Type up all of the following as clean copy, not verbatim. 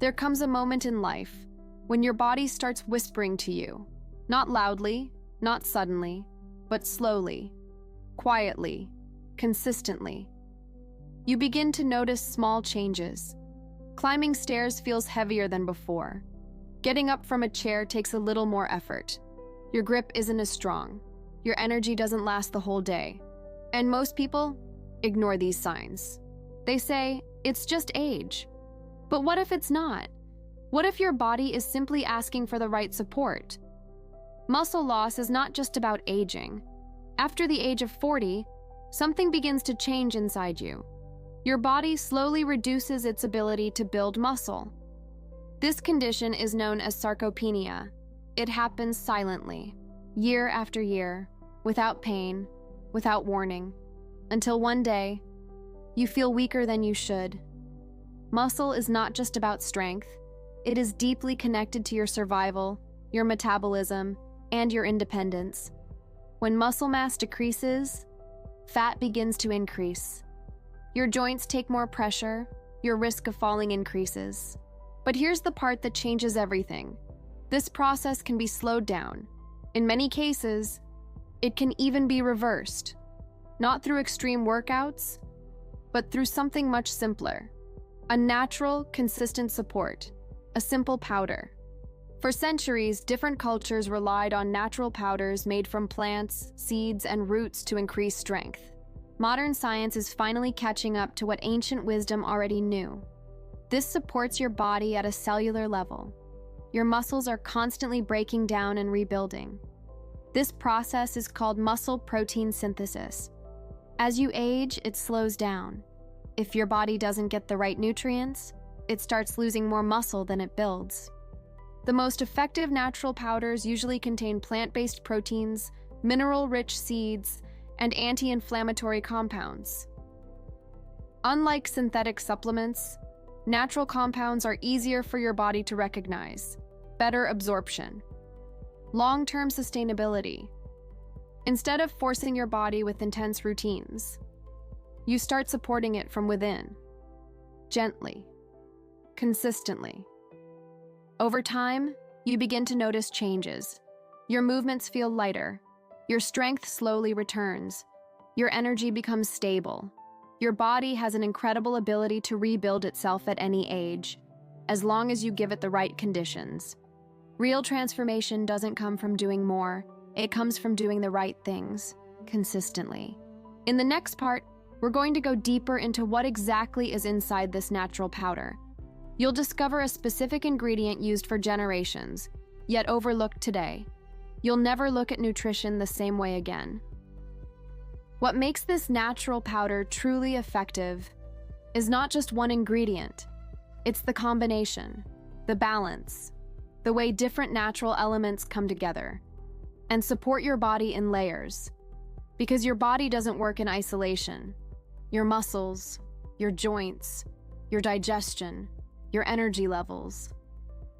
There comes a moment in life when your body starts whispering to you, not loudly, not suddenly, but slowly, quietly, consistently. You begin to notice small changes. Climbing stairs feels heavier than before. Getting up from a chair takes a little more effort. Your grip isn't as strong. Your energy doesn't last the whole day. And most people ignore these signs. They say, it's just age. But what if it's not? What if your body is simply asking for the right support? Muscle loss is not just about aging. After the age of 40, something begins to change inside you. Your body slowly reduces its ability to build muscle. This condition is known as sarcopenia. It happens silently, year after year, without pain, without warning, until one day, you feel weaker than you should. Muscle is not just about strength. It is deeply connected to your survival, your metabolism, and your independence. When muscle mass decreases, fat begins to increase. Your joints take more pressure, your risk of falling increases. But here's the part that changes everything. This process can be slowed down. In many cases, it can even be reversed. Not through extreme workouts, but through something much simpler. A natural, consistent support. A simple powder. For centuries, different cultures relied on natural powders made from plants, seeds, and roots to increase strength. Modern science is finally catching up to what ancient wisdom already knew. This supports your body at a cellular level. Your muscles are constantly breaking down and rebuilding. This process is called muscle protein synthesis. As you age, it slows down. If your body doesn't get the right nutrients, it starts losing more muscle than it builds. The most effective natural powders usually contain plant-based proteins, mineral-rich seeds, and anti-inflammatory compounds. Unlike synthetic supplements, natural compounds are easier for your body to recognize. Better absorption. Long-term sustainability. Instead of forcing your body with intense routines, you start supporting it from within. Gently. Consistently. Over time, you begin to notice changes. Your movements feel lighter. Your strength slowly returns. Your energy becomes stable. Your body has an incredible ability to rebuild itself at any age, as long as you give it the right conditions. Real transformation doesn't come from doing more. It comes from doing the right things, consistently. In the next part, we're going to go deeper into what exactly is inside this natural powder. You'll discover a specific ingredient used for generations, yet overlooked today. You'll never look at nutrition the same way again. What makes this natural powder truly effective is not just one ingredient. It's the combination, the balance, the way different natural elements come together and support your body in layers. Because your body doesn't work in isolation. Your muscles, your joints, your digestion, your energy levels,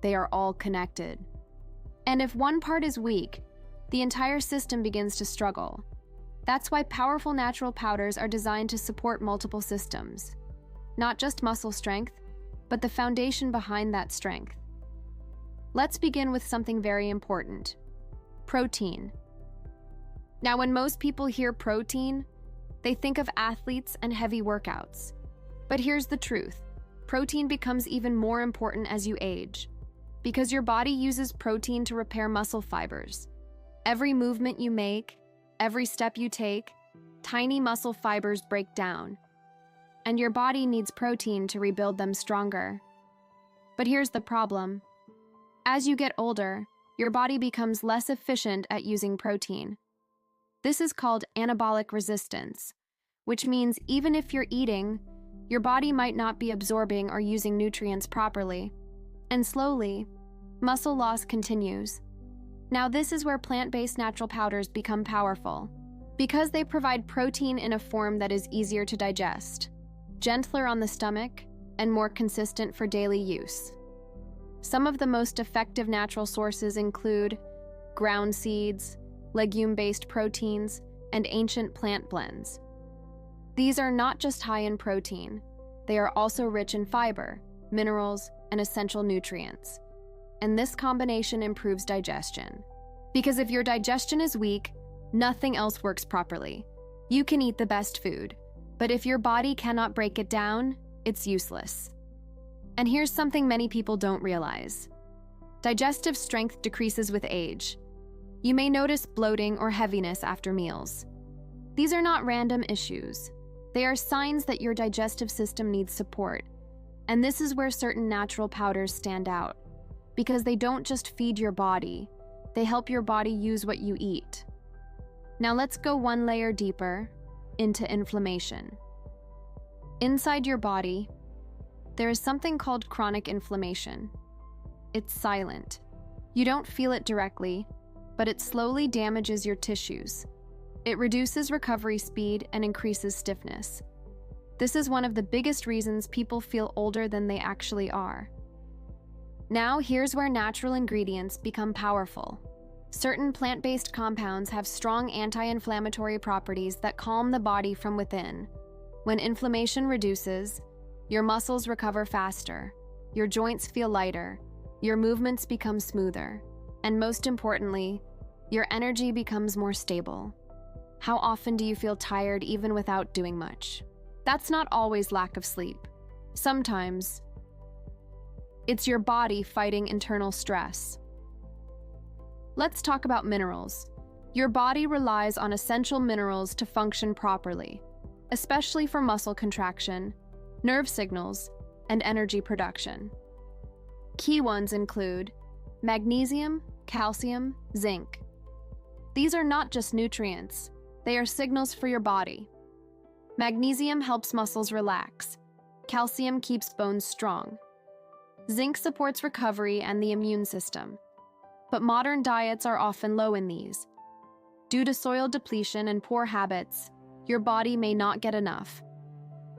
they are all connected. And if one part is weak, the entire system begins to struggle. That's why powerful natural powders are designed to support multiple systems. Not just muscle strength, but the foundation behind that strength. Let's begin with something very important. Protein. Now, when most people hear protein, they think of athletes and heavy workouts. But here's the truth. Protein becomes even more important as you age, because your body uses protein to repair muscle fibers. Every movement you make, every step you take, tiny muscle fibers break down, and your body needs protein to rebuild them stronger. But here's the problem. As you get older, your body becomes less efficient at using protein. This is called anabolic resistance, which means even if you're eating, your body might not be absorbing or using nutrients properly. And slowly, muscle loss continues. Now this is where plant-based natural powders become powerful, because they provide protein in a form that is easier to digest, gentler on the stomach, and more consistent for daily use. Some of the most effective natural sources include ground seeds, legume-based proteins, and ancient plant blends. These are not just high in protein, they are also rich in fiber, minerals, and essential nutrients. And this combination improves digestion. Because if your digestion is weak, nothing else works properly. You can eat the best food, but if your body cannot break it down, it's useless. And here's something many people don't realize. Digestive strength decreases with age. You may notice bloating or heaviness after meals. These are not random issues. They are signs that your digestive system needs support. And this is where certain natural powders stand out, because they don't just feed your body, they help your body use what you eat. Now let's go one layer deeper into inflammation. Inside your body, there is something called chronic inflammation. It's silent. You don't feel it directly, but it slowly damages your tissues. It reduces recovery speed and increases stiffness. This is one of the biggest reasons people feel older than they actually are. Now, here's where natural ingredients become powerful. Certain plant-based compounds have strong anti-inflammatory properties that calm the body from within. When inflammation reduces, your muscles recover faster, your joints feel lighter, your movements become smoother, and most importantly, your energy becomes more stable. How often do you feel tired even without doing much? That's not always lack of sleep. Sometimes, it's your body fighting internal stress. Let's talk about minerals. Your body relies on essential minerals to function properly, especially for muscle contraction, nerve signals, and energy production. Key ones include magnesium, calcium, zinc. These are not just nutrients, they are signals for your body. Magnesium helps muscles relax. Calcium keeps bones strong. Zinc supports recovery and the immune system. But modern diets are often low in these. Due to soil depletion and poor habits, your body may not get enough.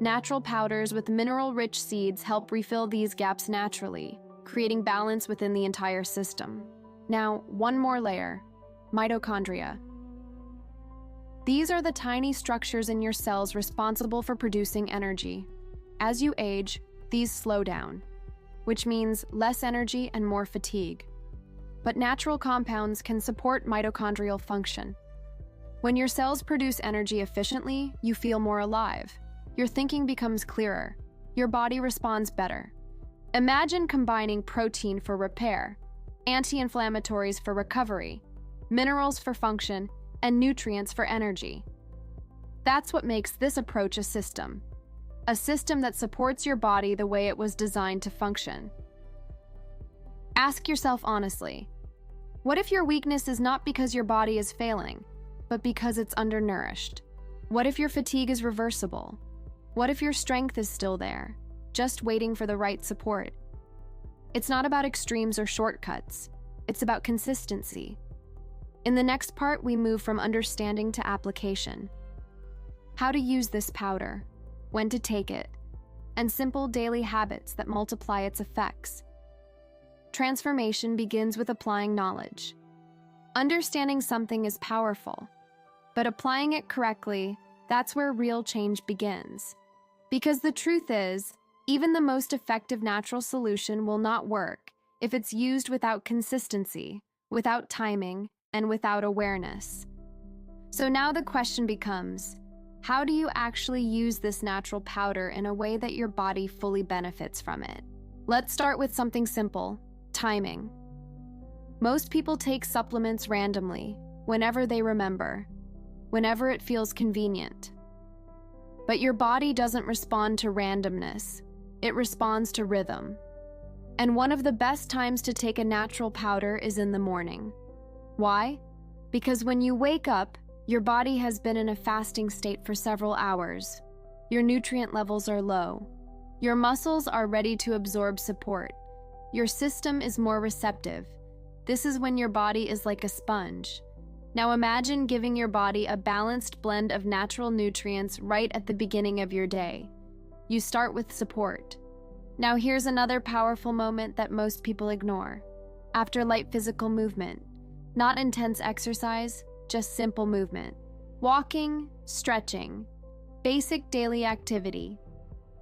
Natural powders with mineral-rich seeds help refill these gaps naturally, creating balance within the entire system. Now, one more layer: mitochondria. These are the tiny structures in your cells responsible for producing energy. As you age, these slow down, which means less energy and more fatigue. But natural compounds can support mitochondrial function. When your cells produce energy efficiently, you feel more alive. Your thinking becomes clearer. Your body responds better. Imagine combining protein for repair, anti-inflammatories for recovery, minerals for function, and nutrients for energy. That's what makes this approach a system that supports your body the way it was designed to function. Ask yourself honestly, what if your weakness is not because your body is failing, but because it's undernourished? What if your fatigue is reversible? What if your strength is still there, just waiting for the right support? It's not about extremes or shortcuts. It's about consistency. In the next part, we move from understanding to application. How to use this powder, when to take it, and simple daily habits that multiply its effects. Transformation begins with applying knowledge. Understanding something is powerful, but applying it correctly, that's where real change begins. Because the truth is, even the most effective natural solution will not work if it's used without consistency, without timing, and without awareness. So now the question becomes, how do you actually use this natural powder in a way that your body fully benefits from it? Let's start with something simple: timing. Most people take supplements randomly, whenever they remember, whenever it feels convenient. But your body doesn't respond to randomness, it responds to rhythm. And one of the best times to take a natural powder is in the morning. Why? Because when you wake up, your body has been in a fasting state for several hours. Your nutrient levels are low. Your muscles are ready to absorb support. Your system is more receptive. This is when your body is like a sponge. Now imagine giving your body a balanced blend of natural nutrients right at the beginning of your day. You start with support. Now here's another powerful moment that most people ignore. After light physical movement. Not intense exercise, just simple movement. Walking, stretching, basic daily activity.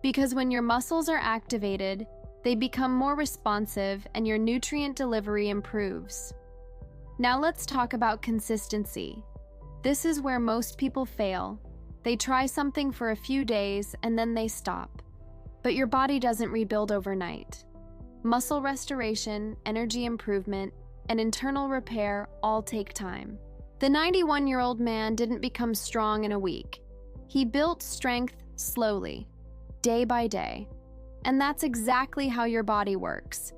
Because when your muscles are activated, They become more responsive and your nutrient delivery improves. Now let's talk about consistency. This is where most people fail. They try something for a few days and then they stop. But your body doesn't rebuild overnight. Muscle restoration, energy improvement, and internal repair all take time. The 91-year-old man didn't become strong in a week. He built strength slowly, day by day. And that's exactly how your body works.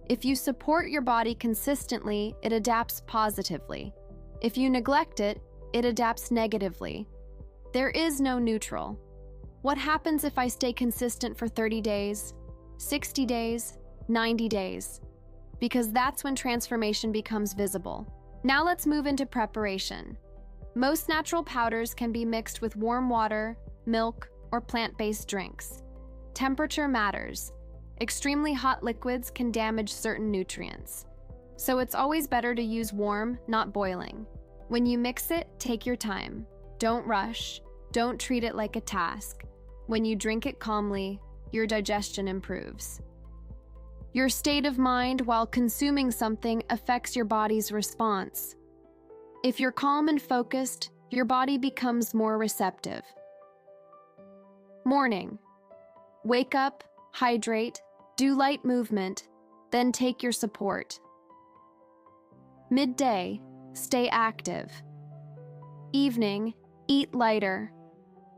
If you support your body consistently, it adapts positively. If you neglect it, it adapts negatively. There is no neutral. What happens if I stay consistent for 30 days, 60 days, 90 days? Because that's when transformation becomes visible. Now let's move into preparation. Most natural powders can be mixed with warm water, milk, or plant-based drinks. Temperature matters. Extremely hot liquids can damage certain nutrients. So it's always better to use warm, not boiling. When you mix it, take your time. Don't rush. Don't treat it like a task. When you drink it calmly, your digestion improves. Your state of mind while consuming something affects your body's response. If you're calm and focused, your body becomes more receptive. Morning. Wake up, hydrate, do light movement, then take your support. Midday, stay active. Evening, eat lighter.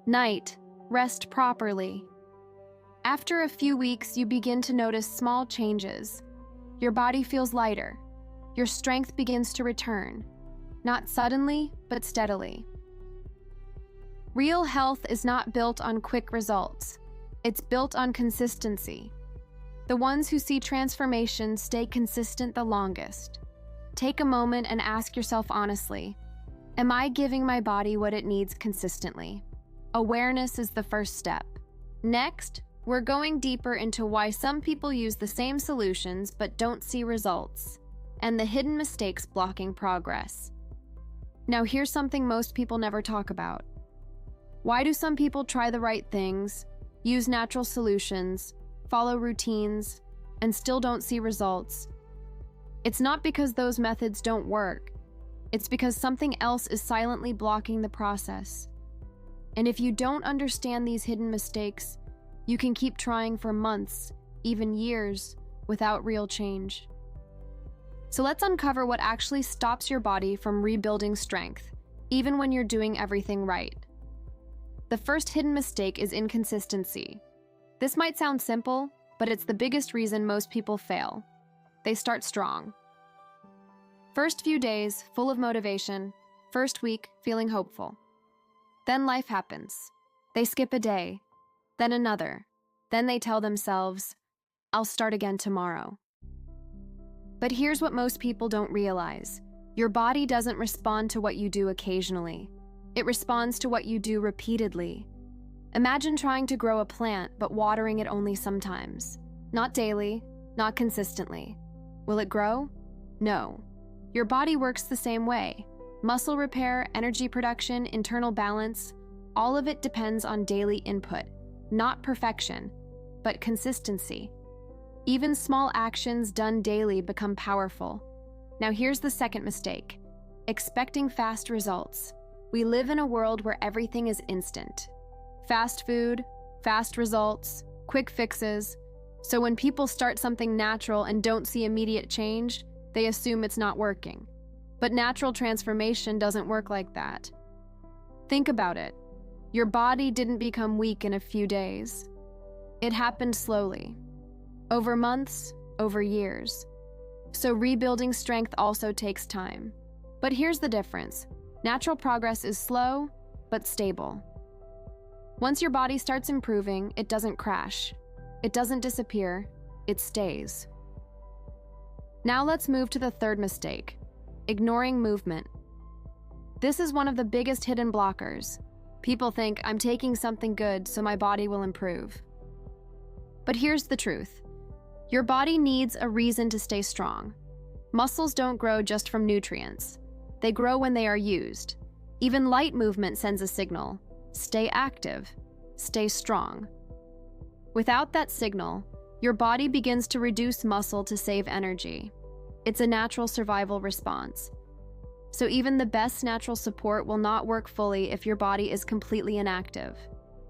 Night, rest properly. After a few weeks, you begin to notice small changes. Your body feels lighter. Your strength begins to return. Not suddenly, but steadily. Real health is not built on quick results. It's built on consistency. The ones who see transformation stay consistent the longest. Take a moment and ask yourself honestly, am I giving my body what it needs consistently? Awareness is the first step. Next, we're going deeper into why some people use the same solutions but don't see results, and the hidden mistakes blocking progress. Now here's something most people never talk about. Why do some people try the right things, use natural solutions, follow routines, and still don't see results? It's not because those methods don't work. It's because something else is silently blocking the process. And if you don't understand these hidden mistakes, you can keep trying for months, even years, without real change. So let's uncover what actually stops your body from rebuilding strength, even when you're doing everything right. The first hidden mistake is inconsistency. This might sound simple, but it's the biggest reason most people fail. They start strong. First few days, full of motivation. First week, feeling hopeful. Then life happens. They skip a day, then another. Then they tell themselves, I'll start again tomorrow. But here's what most people don't realize. Your body doesn't respond to what you do occasionally. It responds to what you do repeatedly. Imagine trying to grow a plant but watering it only sometimes. Not daily, not consistently. Will it grow? No. Your body works the same way. Muscle repair, energy production, internal balance, all of it depends on daily input. Not perfection, but consistency. Even small actions done daily become powerful. Now here's the second mistake. Expecting fast results. We live in a world where everything is instant. Fast food, fast results, quick fixes. So when people start something natural and don't see immediate change, they assume it's not working. But natural transformation doesn't work like that. Think about it. Your body didn't become weak in a few days. It happened slowly. Over months, over years. So rebuilding strength also takes time. But here's the difference. Natural progress is slow, but stable. Once your body starts improving, it doesn't crash. It doesn't disappear. It stays. Now let's move to the third mistake. Ignoring movement. This is one of the biggest hidden blockers. People think I'm taking something good so my body will improve. But here's the truth. Your body needs a reason to stay strong. Muscles don't grow just from nutrients. They grow when they are used. Even light movement sends a signal. Stay active. Stay strong. Without that signal, Your body begins to reduce muscle to save energy. It's a natural survival response. So even the best natural support will not work fully if your body is completely inactive.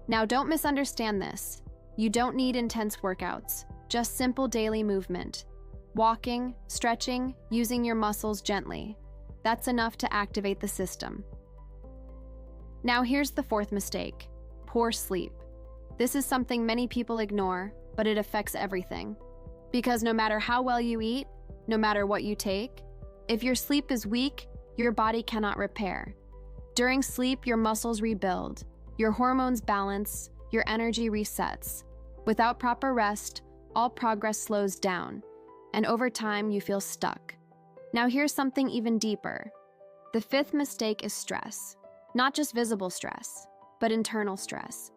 Now, don't misunderstand this. You don't need intense workouts, just simple daily movement. Walking, stretching, using your muscles gently. That's enough to activate the system. Now here's the fourth mistake: poor sleep. This is something many people ignore, but it affects everything. Because no matter how well you eat, no matter what you take, if your sleep is weak, your body cannot repair. During sleep, your muscles rebuild, your hormones balance, your energy resets. Without proper rest, all progress slows down, and over time you feel stuck. Now here's something even deeper. The fifth mistake is stress. Not just visible stress, but internal stress.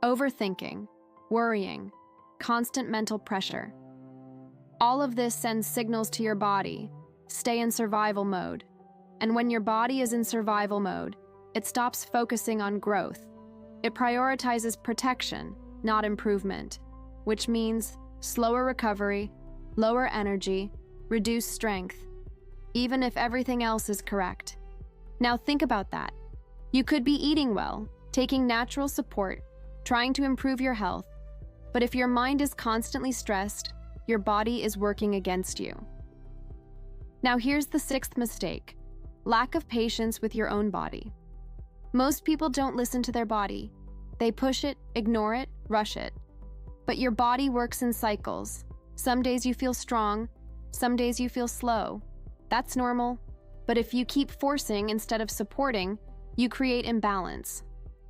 Overthinking, worrying, constant mental pressure. All of this sends signals to your body. Stay in survival mode. And when your body is in survival mode, it stops focusing on growth. It prioritizes protection, not improvement, which means slower recovery, lower energy, reduced strength, even if everything else is correct. Now think about that. You could be eating well, taking natural support, trying to improve your health, but if your mind is constantly stressed, your body is working against you. Now here's the sixth mistake: lack of patience with your own body. Most people don't listen to their body. They push it, ignore it, rush it. But your body works in cycles. Some days you feel strong, some days you feel slow. That's normal. But if you keep forcing instead of supporting, you create imbalance,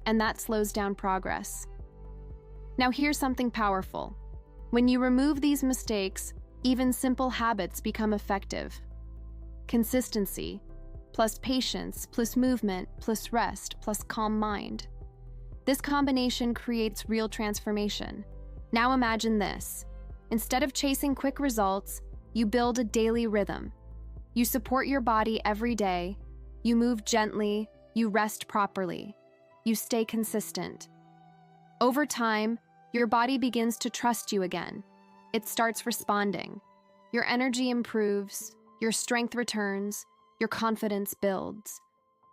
and that slows down progress. Now here's something powerful. When you remove these mistakes, even simple habits become effective. Consistency, plus patience, plus movement, plus rest, plus calm mind. This combination creates real transformation. Now imagine this. Instead of chasing quick results, you build a daily rhythm. You support your body every day. You move gently. You rest properly. You stay consistent. Over time, your body begins to trust you again. It starts responding. Your energy improves. Your strength returns. Your confidence builds.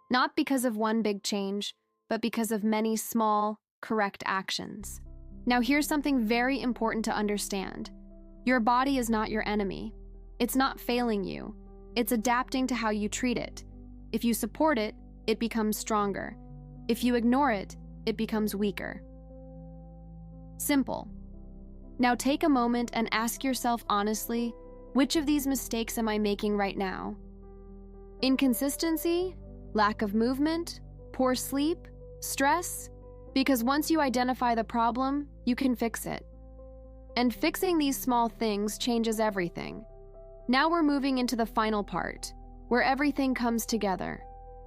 Not because of one big change, but because of many small, correct actions. Now here's something very important to understand. Your body is not your enemy. It's not failing you. It's adapting to how you treat it. If you support it, it becomes stronger. If you ignore it, it becomes weaker. Simple. Now take a moment and ask yourself honestly, which of these mistakes am I making right now? Inconsistency? Lack of movement? Poor sleep? Stress? Because once you identify the problem, you can fix it. And fixing these small things changes everything. Now we're moving into the final part, where everything comes together.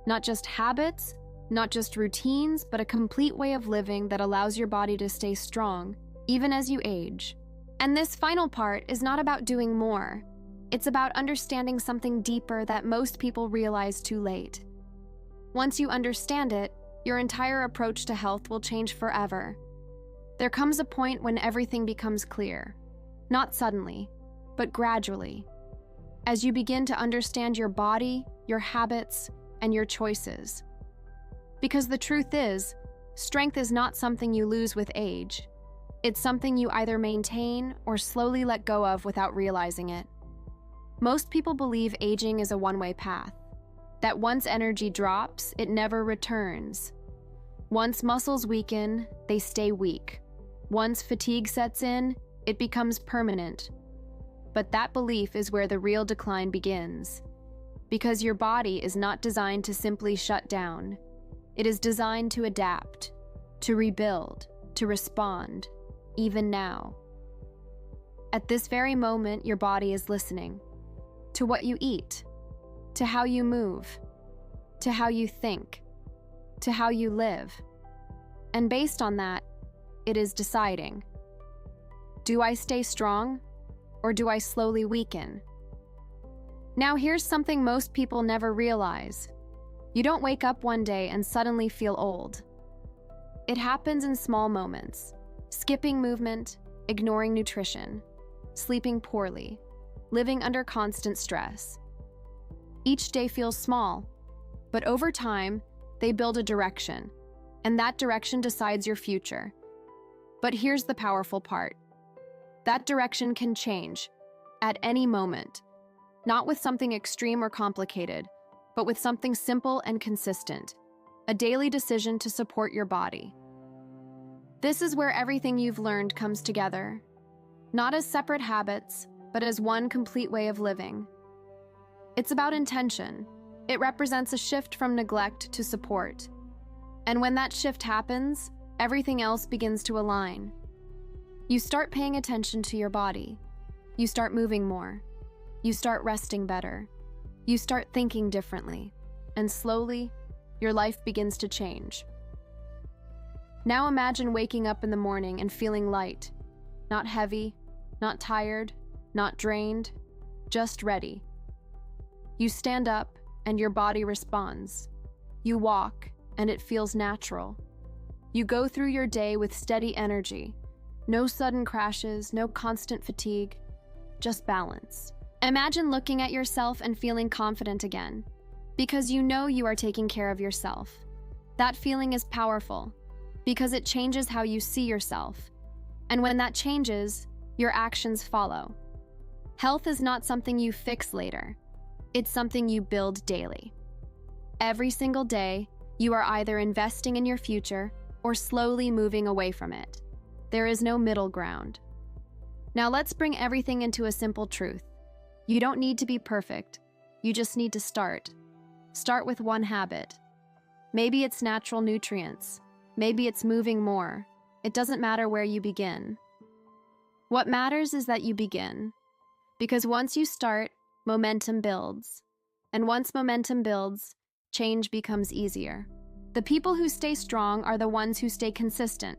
Not just habits, not just routines, but a complete way of living that allows your body to stay strong, even as you age. And this final part is not about doing more. It's about understanding something deeper that most people realize too late. Once you understand it, your entire approach to health will change forever. There comes a point when everything becomes clear. Not suddenly, but gradually. As you begin to understand your body, your habits, and your choices. Because the truth is, strength is not something you lose with age. It's something you either maintain or slowly let go of without realizing it. Most people believe aging is a one-way path. That once energy drops, it never returns. Once muscles weaken, they stay weak. Once fatigue sets in, it becomes permanent. But that belief is where the real decline begins. Because your body is not designed to simply shut down. It is designed to adapt, to rebuild, to respond, even now. At this very moment, your body is listening. To what you eat, to how you move, to how you think, to how you live. And based on that, it is deciding. Do I stay strong, or do I slowly weaken? Now here's something most people never realize. You don't wake up one day and suddenly feel old. It happens in small moments. Skipping movement, ignoring nutrition, sleeping poorly, living under constant stress. Each day feels small, but over time, they build a direction, and that direction decides your future. But here's the powerful part. That direction can change at any moment, not with something extreme or complicated, but with something simple and consistent, a daily decision to support your body. This is where everything you've learned comes together, not as separate habits, but as one complete way of living. It's about intention. It represents a shift from neglect to support. And when that shift happens, everything else begins to align. You start paying attention to your body. You start moving more. You start resting better. You start thinking differently. And slowly, your life begins to change. Now imagine waking up in the morning and feeling light, not heavy, not tired, not drained, just ready. You stand up and your body responds. You walk and it feels natural. You go through your day with steady energy. No sudden crashes, no constant fatigue, just balance. Imagine looking at yourself and feeling confident again, because you know you are taking care of yourself. That feeling is powerful, because it changes how you see yourself. And when that changes, your actions follow. Health is not something you fix later. It's something you build daily. Every single day, you are either investing in your future or slowly moving away from it. There is no middle ground. Now let's bring everything into a simple truth. You don't need to be perfect. You just need to start. Start with one habit. Maybe it's natural nutrients. Maybe it's moving more. It doesn't matter where you begin. What matters is that you begin. Because once you start, momentum builds. And once momentum builds, change becomes easier. The people who stay strong are the ones who stay consistent.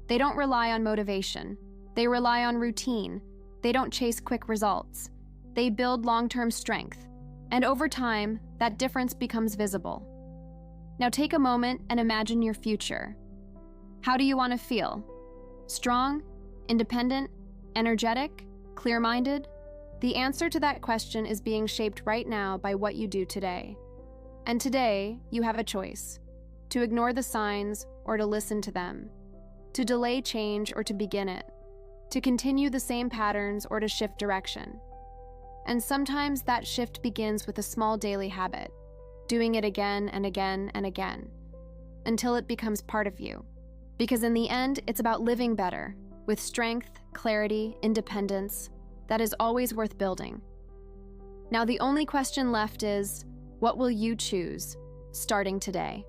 They don't rely on motivation. They rely on routine. They don't chase quick results. They build long-term strength. And over time, that difference becomes visible. Now take a moment and imagine your future. How do you want to feel? Strong? Independent? Energetic? Clear-minded? The answer to that question is being shaped right now by what you do today. And today, you have a choice: to ignore the signs or to listen to them, to delay change or to begin it, to continue the same patterns or to shift direction. And sometimes that shift begins with a small daily habit, doing it again and again and again, until it becomes part of you. Because in the end, it's about living better, with strength, clarity, independence, that is always worth building. Now the only question left is, what will you choose, starting today?